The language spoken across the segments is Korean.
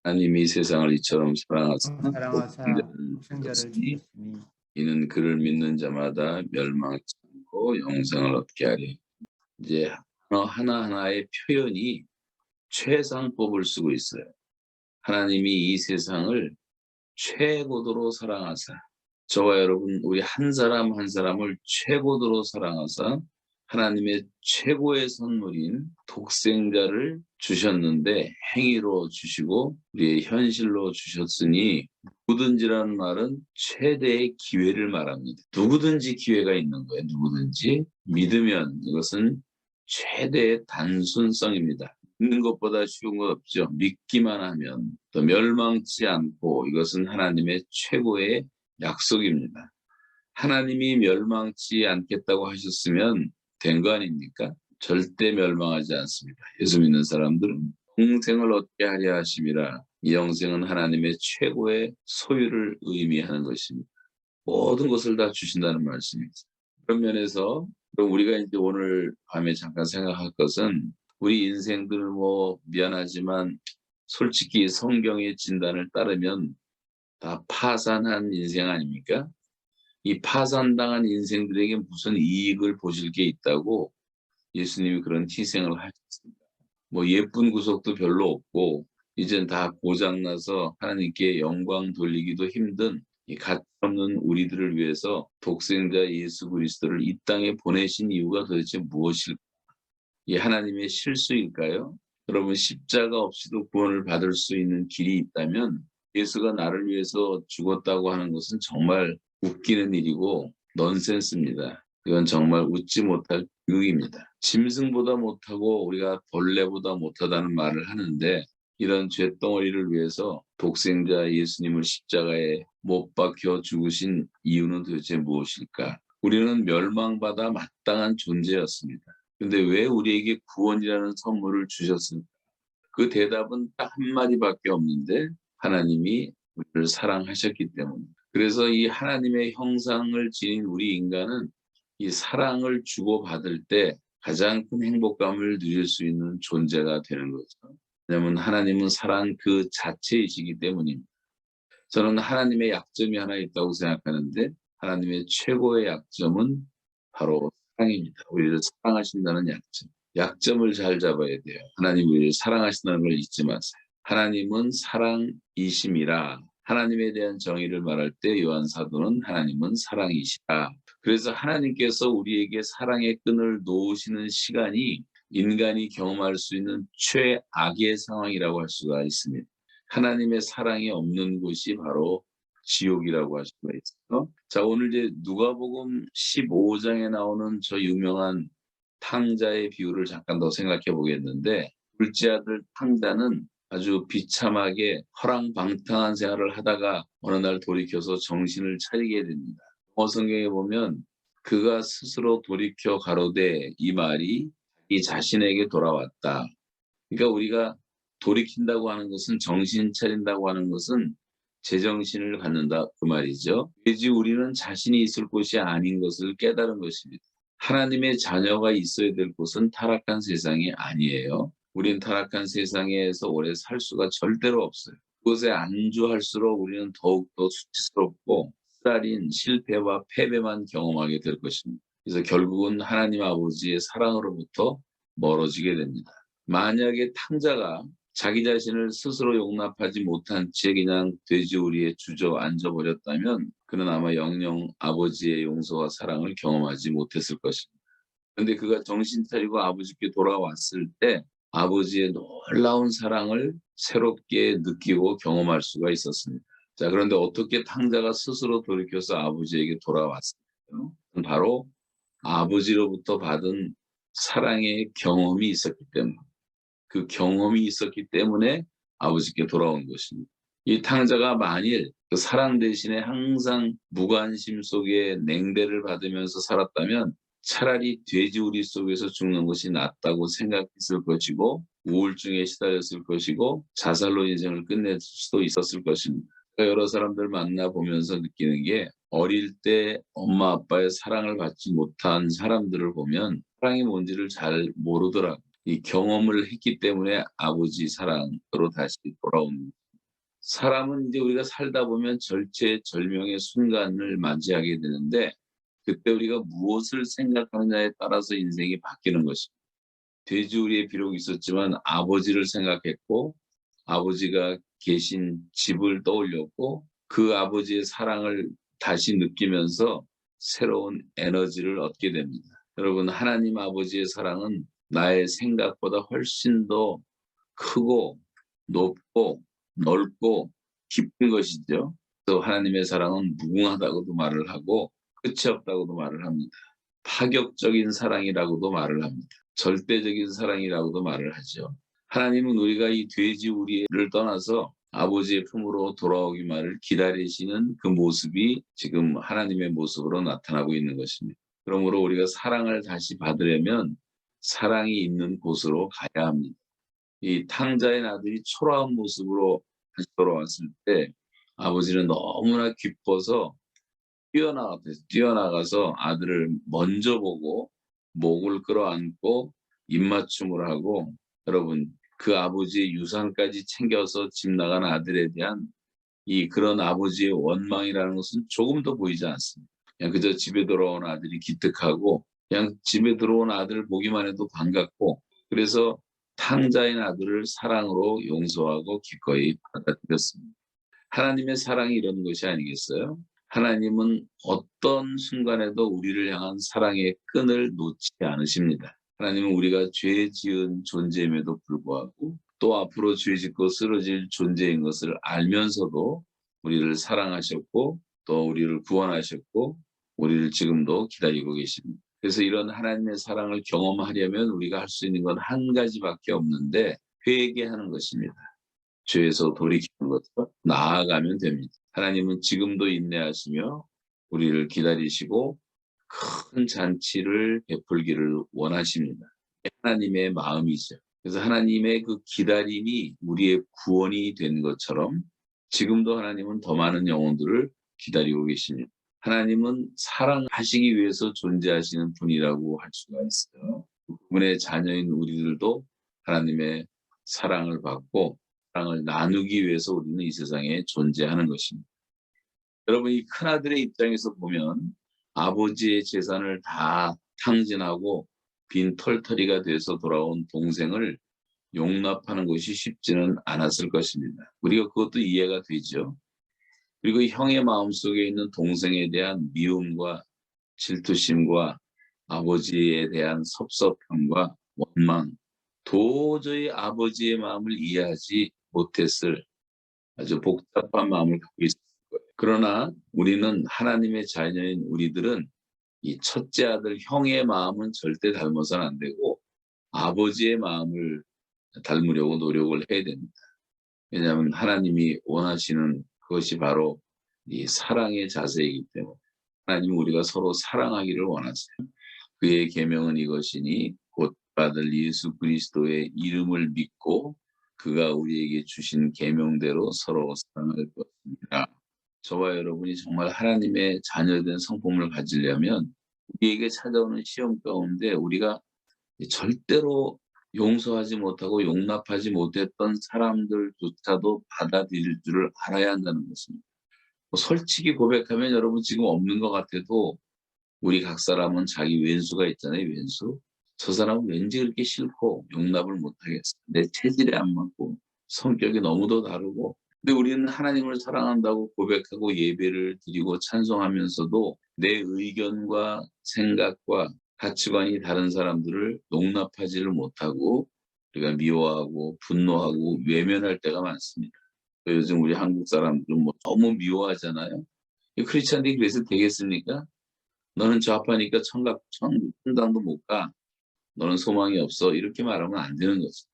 하나님이 세상을 이처럼 사랑하사 사랑하사 독생자를 독생자를 주셨으니 주셨으니 이는 그를 믿는 자마다 멸망치 않고 영생을 얻게 하리. 이제 하나하나의 표현이 최상법을 쓰고 있어요. 하나님이 이 세상을 최고도로 사랑하사, 저와 여러분 우리 한 사람 한 사람을 최고도로 사랑하사 하나님의 최고의 선물인 독생자를 주셨는데 행위로 주시고 우리의 현실로 주셨으니 누구든지라는 말은 최대의 기회를 말합니다. 누구든지 기회가 있는 거예요. 누구든지 믿으면 이것은 최대의 단순성입니다. 믿는 것보다 쉬운 것 없죠. 믿기만 하면 또 멸망치 않고 이것은 하나님의 최고의 약속입니다. 하나님이 멸망치 않겠다고 하셨으면 된 거 아닙니까? 절대 멸망하지 않습니다. 예수 믿는 사람들은 영생을 얻게 하려 하심이라. 이 영생은 하나님의 최고의 소유를 의미하는 것입니다. 모든 것을 다 주신다는 말씀입니다. 그런 면에서 그럼 우리가 이제 오늘 밤에 잠깐 생각할 것은 우리 인생들 미안하지만 솔직히 성경의 진단을 따르면 다 파산한 인생 아닙니까? 이 파산당한 인생들에게 무슨 이익을 보실 게 있다고 예수님이 그런 희생을 하셨습니다. 예쁜 구속도 별로 없고 이젠 다 고장나서 하나님께 영광 돌리기도 힘든 이 가치없는 우리들을 위해서 독생자 예수 그리스도를 이 땅에 보내신 이유가 도대체 무엇일까? 이 하나님의 실수일까요? 여러분 십자가 없이도 구원을 받을 수 있는 길이 있다면 예수가 나를 위해서 죽었다고 하는 것은 정말 웃기는 일이고 넌센스입니다. 이건 정말 웃지 못할 비극입니다. 짐승보다 못하고 우리가 벌레보다 못하다는 말을 하는데 이런 죄덩어리를 위해서 독생자 예수님을 십자가에 못 박혀 죽으신 이유는 도대체 무엇일까? 우리는 멸망받아 마땅한 존재였습니다. 근데 왜 우리에게 구원이라는 선물을 주셨습니까? 그 대답은 딱 한마디밖에 없는데 하나님이 우리를 사랑하셨기 때문입니다. 그래서 이 하나님의 형상을 지닌 우리 인간은 이 사랑을 주고받을 때 가장 큰 행복감을 누릴 수 있는 존재가 되는 거죠. 왜냐하면 하나님은 사랑 그 자체이시기 때문입니다. 저는 하나님의 약점이 하나 있다고 생각하는데 하나님의 최고의 약점은 바로 사랑입니다. 우리를 사랑하신다는 약점. 약점을 잘 잡아야 돼요. 하나님 우리를 사랑하신다는 걸 잊지 마세요. 하나님은 사랑이심이라 하나님에 대한 정의를 말할 때 요한 사도는 하나님은 사랑이시라. 그래서 하나님께서 우리에게 사랑의 끈을 놓으시는 시간이 인간이 경험할 수 있는 최악의 상황이라고 할 수가 있습니다. 하나님의 사랑이 없는 곳이 바로 지옥이라고 할 수가 있어요. 자, 오늘 이제 누가복음 15장에 나오는 저 유명한 탕자의 비유를 잠깐 더 생각해 보겠는데 둘째 아들 탕자는 아주 비참하게 허랑방탕한 생활을 하다가 어느 날 돌이켜서 정신을 차리게 됩니다. 성경에 보면 그가 스스로 돌이켜 가로되 이 말이 이 자신에게 돌아왔다. 그러니까 우리가 돌이킨다고 하는 것은 정신 차린다고 하는 것은 제정신을 갖는다 그 말이죠. 왜지 우리는 자신이 있을 곳이 아닌 것을 깨달은 것입니다. 하나님의 자녀가 있어야 될 곳은 타락한 세상이 아니에요. 우린 타락한 세상에서 오래 살 수가 절대로 없어요. 그곳에 안주할수록 우리는 더욱더 수치스럽고 쓰라린 실패와 패배만 경험하게 될 것입니다. 그래서 결국은 하나님 아버지의 사랑으로부터 멀어지게 됩니다. 만약에 탕자가 자기 자신을 스스로 용납하지 못한 채 그냥 돼지우리에 주저앉아 버렸다면 그는 아마 영영 아버지의 용서와 사랑을 경험하지 못했을 것입니다. 그런데 그가 정신 차리고 아버지께 돌아왔을 때 아버지의 놀라운 사랑을 새롭게 느끼고 경험할 수가 있었습니다. 자, 그런데 어떻게 탕자가 스스로 돌이켜서 아버지에게 돌아왔을까요? 바로 아버지로부터 받은 사랑의 경험이 있었기 때문에 그 경험이 있었기 때문에 아버지께 돌아온 것입니다. 이 탕자가 만일 그 사랑 대신에 항상 무관심 속에 냉대를 받으면서 살았다면 차라리 돼지우리 속에서 죽는 것이 낫다고 생각했을 것이고 우울증에 시달렸을 것이고 자살로 인생을 끝낼 수도 있었을 것입니다. 여러 사람들 만나보면서 느끼는 게 어릴 때 엄마 아빠의 사랑을 받지 못한 사람들을 보면 사랑이 뭔지를 잘 모르더라고요. 이 경험을 했기 때문에 아버지 사랑으로 다시 돌아옵니다. 사람은 이제 우리가 살다 보면 절체절명의 순간을 맞이하게 되는데 그때 우리가 무엇을 생각하느냐에 따라서 인생이 바뀌는 것입니다. 돼지우리에 비록 있었지만 아버지를 생각했고 아버지가 계신 집을 떠올렸고 그 아버지의 사랑을 다시 느끼면서 새로운 에너지를 얻게 됩니다. 여러분, 하나님 아버지의 사랑은 나의 생각보다 훨씬 더 크고 높고 넓고 깊은 것이죠. 또 하나님의 사랑은 무궁하다고도 말을 하고 끝이 없다고도 말을 합니다. 파격적인 사랑이라고도 말을 합니다. 절대적인 사랑이라고도 말을 하죠. 하나님은 우리가 이 돼지 우리를 떠나서 아버지의 품으로 돌아오기만을 기다리시는 그 모습이 지금 하나님의 모습으로 나타나고 있는 것입니다. 그러므로 우리가 사랑을 다시 받으려면 사랑이 있는 곳으로 가야 합니다. 이 탕자의 아들이 초라한 모습으로 다시 돌아왔을 때 아버지는 너무나 기뻐서 뛰어나가서 아들을 먼저 보고 목을 끌어안고 입맞춤을 하고, 여러분, 그 아버지의 유산까지 챙겨서 집 나간 아들에 대한 그런 아버지의 원망이라는 것은 조금도 보이지 않습니다. 그냥 그저 집에 돌아온 아들이 기특하고 그냥 집에 들어온 아들을 보기만 해도 반갑고, 그래서 탕자인 아들을 사랑으로 용서하고 기꺼이 받아들였습니다. 하나님의 사랑이 이런 것이 아니겠어요? 하나님은 어떤 순간에도 우리를 향한 사랑의 끈을 놓지 않으십니다. 하나님은 우리가 죄 지은 존재임에도 불구하고 또 앞으로 죄 짓고 쓰러질 존재인 것을 알면서도 우리를 사랑하셨고 또 우리를 구원하셨고 우리를 지금도 기다리고 계십니다. 그래서 이런 하나님의 사랑을 경험하려면 우리가 할 수 있는 건 한 가지밖에 없는데 회개하는 것입니다. 죄에서 돌이키는 것으로 나아가면 됩니다. 하나님은 지금도 인내하시며 우리를 기다리시고 큰 잔치를 베풀기를 원하십니다. 하나님의 마음이죠. 그래서 하나님의 그 기다림이 우리의 구원이 된 것처럼 지금도 하나님은 더 많은 영혼들을 기다리고 계십니다. 하나님은 사랑하시기 위해서 존재하시는 분이라고 할 수가 있어요. 그분의 자녀인 우리들도 하나님의 사랑을 받고 사랑을 나누기 위해서 우리는 이 세상에 존재하는 것입니다. 여러분, 이 큰아들의 입장에서 보면 아버지의 재산을 다 탕진하고 빈 털터리가 돼서 돌아온 동생을 용납하는 것이 쉽지는 않았을 것입니다. 우리가 그것도 이해가 되죠. 그리고 형의 마음속에 있는 동생에 대한 미움과 질투심과 아버지에 대한 섭섭함과 원망, 도저히 아버지의 마음을 이해하지 못했을 아주 복잡한 마음을 갖고 있을 거예요. 그러나 우리는 하나님의 자녀인 우리들은 이 첫째 아들 형의 마음은 절대 닮아서는 안 되고 아버지의 마음을 닮으려고 노력을 해야 됩니다. 왜냐하면 하나님이 원하시는 그것이 바로 이 사랑의 자세이기 때문에 하나님은 우리가 서로 사랑하기를 원하세요. 그의 계명은 이것이니 곧 받을 예수 그리스도의 이름을 믿고 그가 우리에게 주신 계명대로 서로 사랑할 것입니다. 저와 여러분이 정말 하나님의 자녀된 성품을 가지려면 우리에게 찾아오는 시험 가운데 우리가 절대로 용서하지 못하고 용납하지 못했던 사람들조차도 받아들일 줄을 알아야 한다는 것입니다. 솔직히 고백하면 여러분 지금 없는 것 같아도 우리 각 사람은 자기 왼수가 있잖아요. 왼수. 저 사람은 왠지 그렇게 싫고 용납을 못하겠어. 내 체질에 안 맞고 성격이 너무도 다르고. 근데 우리는 하나님을 사랑한다고 고백하고 예배를 드리고 찬송하면서도 내 의견과 생각과 가치관이 다른 사람들을 용납하지를 못하고 우리가 미워하고 분노하고 외면할 때가 많습니다. 요즘 우리 한국 사람들은 뭐 너무 미워하잖아요. 크리스찬들이 그래서 되겠습니까? 너는 좌파니까 천당도 못 가. 너는 소망이 없어. 이렇게 말하면 안 되는 거죠.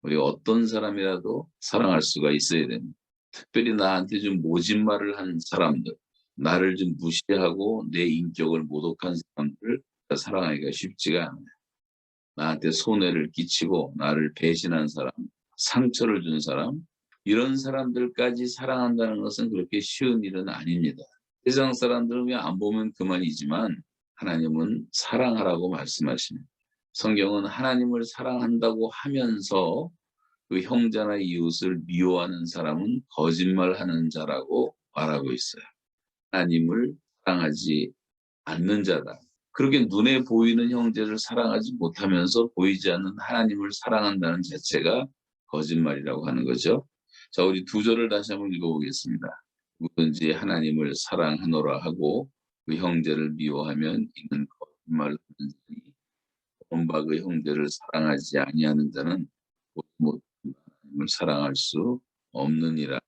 우리가 어떤 사람이라도 사랑할 수가 있어야 됩니다. 특별히 나한테 좀 모진 말을 한 사람들, 나를 좀 무시하고 내 인격을 모독한 사람들을 사랑하기가 쉽지가 않아요. 나한테 손해를 끼치고 나를 배신한 사람, 상처를 준 사람, 이런 사람들까지 사랑한다는 것은 그렇게 쉬운 일은 아닙니다. 세상 사람들은 그냥 안 보면 그만이지만 하나님은 사랑하라고 말씀하십니다. 성경은 하나님을 사랑한다고 하면서 그 형제나 이웃을 미워하는 사람은 거짓말하는 자라고 말하고 있어요. 하나님을 사랑하지 않는 자다. 그렇게 눈에 보이는 형제를 사랑하지 못하면서 보이지 않는 하나님을 사랑한다는 자체가 거짓말이라고 하는 거죠. 자, 우리 두 절을 다시 한번 읽어보겠습니다. 누구든지 하나님을 사랑하노라 하고 그 형제를 미워하면 이는 거짓말을 하는 자니 본바 그 형제를 사랑하지 아니하는 자는 못 하나님을 사랑할 수 없느니라.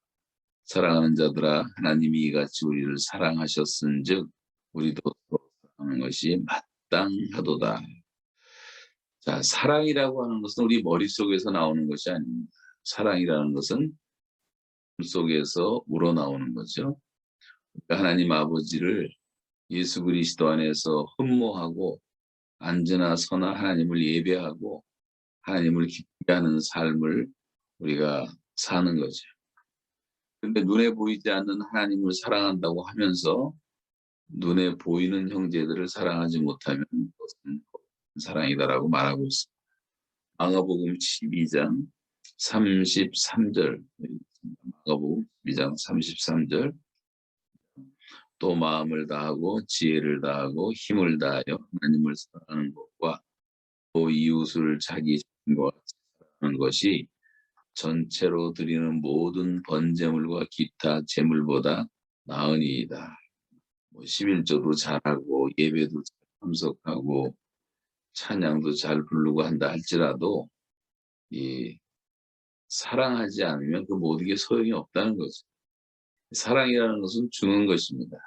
사랑하는 자들아, 하나님이 이같이 우리를 사랑하셨은즉 우리도 서로 사랑하는 것이 마땅하도다. 자, 사랑이라고 하는 것은 우리 머릿속에서 나오는 것이 아닙니다. 사랑이라는 것은 속에서 우러나오는 거죠. 그러니까 하나님 아버지를 예수 그리스도 안에서 흠모하고 안전하 선한 하나님을 예배하고 하나님을 기쁘게 하는 삶을 우리가 사는 거죠. 근데 눈에 보이지 않는 하나님을 사랑한다고 하면서 눈에 보이는 형제들을 사랑하지 못하면 그것은 사랑이다라고 말하고 있습니다. 마가복음 12장 33절, 마가복음 12장 33절, 또 마음을 다하고 지혜를 다하고 힘을 다하여 하나님을 사랑하는 것과 또 이웃을 자기 자신과 같이 사랑하는 것이 전체로 드리는 모든 번제물과 기타 제물보다 나으니이다. 11조도 잘하고 예배도 잘 참석하고 찬양도 잘 부르고 한다 할지라도 이 사랑하지 않으면 그 모든 게 소용이 없다는 거죠. 사랑이라는 것은 주는 것입니다.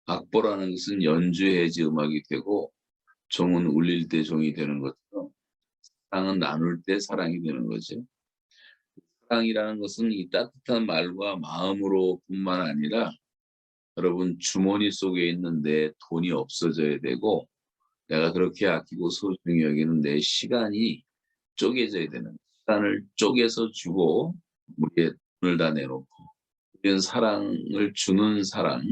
악보라는 것은 연주해야지 음악이 되고 종은 울릴 때 종이 되는 것처럼 사랑은 나눌 때 사랑이 되는 거죠. 사랑이라는 것은 이 따뜻한 말과 마음으로 뿐만 아니라 여러분 주머니 속에 있는 내 돈이 없어져야 되고 내가 그렇게 아끼고 소중히 여기는 내 시간이 쪼개져야 되는 시간을 쪼개서 주고 우리의 돈을 다 내놓고 우리는 사랑을 주는 사랑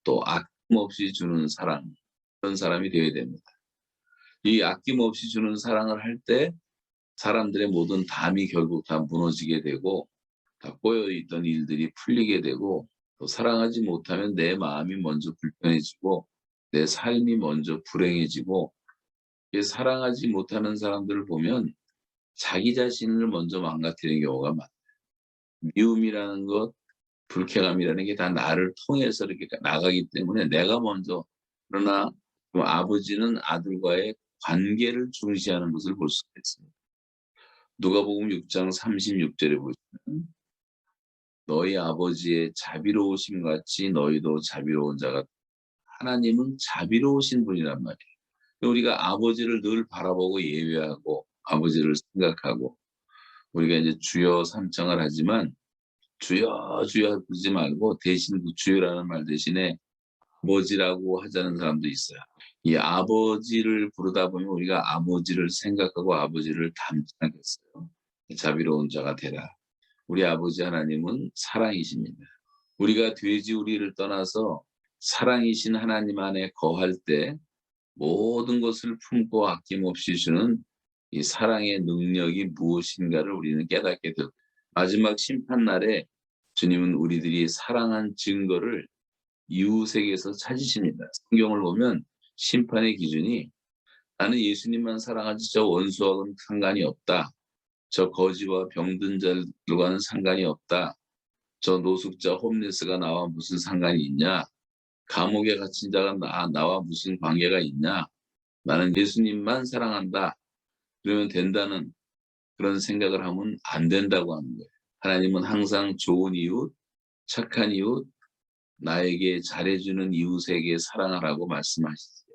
또 아낌없이 주는 사랑 그런 사람이 되어야 됩니다. 이 아낌없이 주는 사랑을 할 때 사람들의 모든 담이 결국 다 무너지게 되고 다 꼬여있던 일들이 풀리게 되고 또 사랑하지 못하면 내 마음이 먼저 불편해지고 내 삶이 먼저 불행해지고 사랑하지 못하는 사람들을 보면 자기 자신을 먼저 망가뜨리는 경우가 많아요. 미움이라는 것, 불쾌감이라는 게 다 나를 통해서 이렇게 나가기 때문에 내가 먼저 그러나 그 아버지는 아들과의 관계를 중시하는 것을 볼 수가 있습니다. 누가복음 6장 36절에 보시면 너희 아버지의 자비로우심 같이 너희도 자비로운 자가 하나님은 자비로우신 분이란 말이에요. 우리가 아버지를 늘 바라보고 예배하고 아버지를 생각하고 우리가 이제 주여 삼창을 하지만 주여 주여 부르지 말고 대신 그 주여라는 말 대신에 아버지라고 하자는 사람도 있어요. 이 아버지를 부르다 보면 우리가 아버지를 생각하고 아버지를 닮아겠어요. 자비로운 자가 되라. 우리 아버지 하나님은 사랑이십니다. 우리가 돼지우리를 떠나서 사랑이신 하나님 안에 거할 때 모든 것을 품고 아낌없이 주는 이 사랑의 능력이 무엇인가를 우리는 깨닫게 되고 마지막 심판날에 주님은 우리들이 사랑한 증거를 이웃에게서 찾으십니다. 성경을 보면 심판의 기준이 나는 예수님만 사랑하지 저 원수와는 상관이 없다. 저 거지와 병든 자들과는 상관이 없다. 저 노숙자 홈리스가 나와 무슨 상관이 있냐. 감옥에 갇힌 자가 나와 무슨 관계가 있냐. 나는 예수님만 사랑한다. 그러면 된다는 그런 생각을 하면 안 된다고 하는 거예요. 하나님은 항상 좋은 이웃, 착한 이웃, 나에게 잘해주는 이웃에게 사랑하라고 말씀하시죠.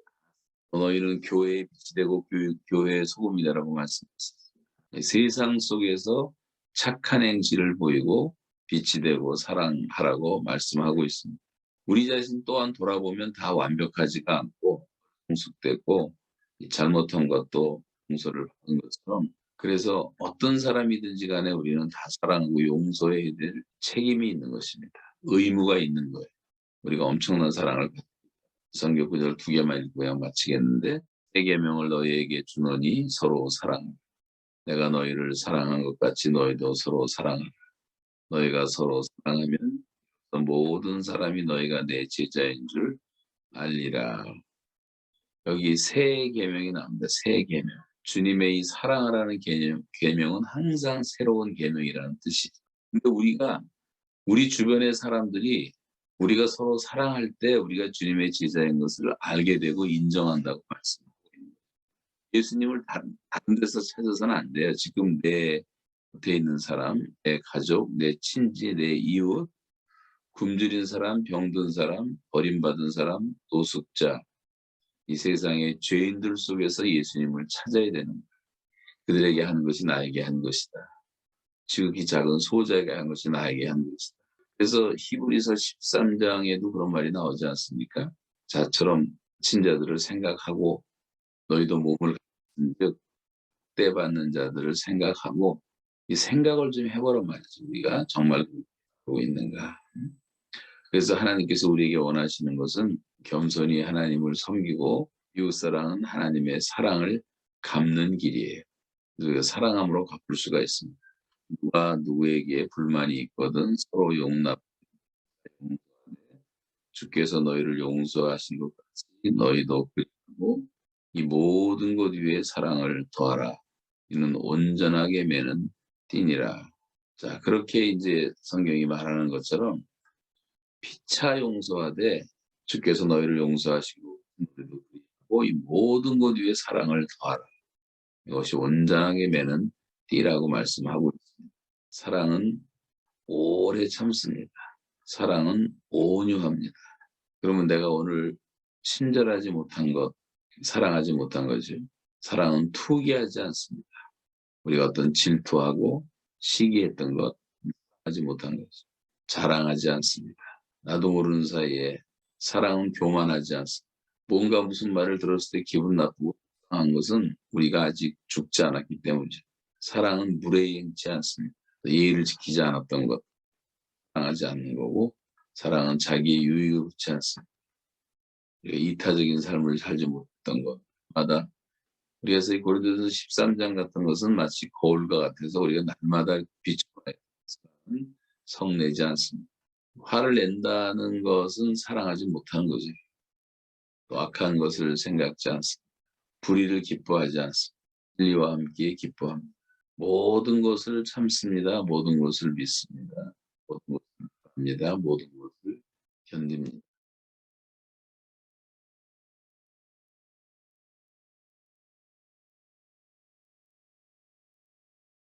너희는 교회의 빛이 되고 교회의 소금이다라고 말씀하시죠. 세상 속에서 착한 행실을 보이고 빛이 되고 사랑하라고 말씀하고 있습니다. 우리 자신 또한 돌아보면 다 완벽하지가 않고 성숙됐고 잘못한 것도 용서를 받은 것처럼 그래서 어떤 사람이든지 간에 우리는 다 사랑하고 용서해야 될 책임이 있는 것입니다. 의무가 있는 거예요. 우리가 엄청난 사랑을 받습니다. 성경 구절 2개만 읽고 그냥 마치겠는데 새 계명을 너희에게 주노니 서로 사랑. 내가 너희를 사랑한 것 같이 너희도 서로 사랑하라. 너희가 서로 사랑하면 모든 사람이 너희가 내 제자인 줄 알리라. 여기 새 계명이 나옵니다. 새 계명. 주님의 이 사랑하라는 계명은 항상 새로운 계명이라는 뜻이죠. 근데 우리 주변의 사람들이 우리가 서로 사랑할 때 우리가 주님의 제자인 것을 알게 되고 인정한다고 말씀하고 있는 거예요. 예수님을 다른 데서 찾아서는 안 돼요. 지금 내 곁에 있는 사람, 내 가족, 내 친지, 내 이웃, 굶주린 사람, 병든 사람, 버림받은 사람, 노숙자, 이 세상의 죄인들 속에서 예수님을 찾아야 되는 거예요. 그들에게 한 것이 나에게 한 것이다. 지극히 작은 소자에게 한 것이 나에게 한 것이다. 그래서 히브리서 13장에도 그런 말이 나오지 않습니까? 자처럼 친자들을 생각하고 너희도 몸을 갖는 즉 때받는 자들을 생각하고 이 생각을 좀 해보란 말이죠. 우리가 정말 하고 있는가. 그래서 하나님께서 우리에게 원하시는 것은 겸손히 하나님을 섬기고 이웃사랑은 하나님의 사랑을 갚는 길이에요. 우리가 사랑함으로 갚을 수가 있습니다. 누가 누구에게 불만이 있거든 서로 용납. 주께서 너희를 용서하신 것 같이 너희도 그리고 이 모든 것 위에 사랑을 더하라. 이는 온전하게 매는 띠니라. 자, 그렇게 이제 성경이 말하는 것처럼 피차 용서하되 주께서 너희를 용서하시고 너희도 그리고 이 모든 것 위에 사랑을 더하라. 이것이 온전하게 매는 띠라고 말씀하고 있습니다. 사랑은 오래 참습니다. 사랑은 온유합니다. 그러면 내가 오늘 친절하지 못한 것, 사랑하지 못한 거죠. 사랑은 투기하지 않습니다. 우리가 어떤 질투하고 시기했던 것, 하지 못한 거죠. 자랑하지 않습니다. 나도 모르는 사이에 사랑은 교만하지 않습니다. 뭔가 무슨 말을 들었을 때 기분 나쁘고 한 것은 우리가 아직 죽지 않았기 때문이죠. 사랑은 무례행치 않습니다. 예의를 지키지 않았던 것, 사랑하지 않는 거고, 사랑은 자기의 유익을 묻지 않습니다. 이타적인 삶을 살지 못했던 것마다 그래서 이 고린도전서 13장 같은 것은 마치 거울과 같아서 우리가 날마다 비춰봐야 사랑은 성내지 않습니다. 화를 낸다는 것은 사랑하지 못하는 거죠. 또 악한 것을 생각지 않습니다. 불의를 기뻐하지 않습니다. 진리와 함께 기뻐합니다. 모든 것을 참습니다. 모든 것을 믿습니다. 모든 것을 합니다. 모든 것을 견딥니다.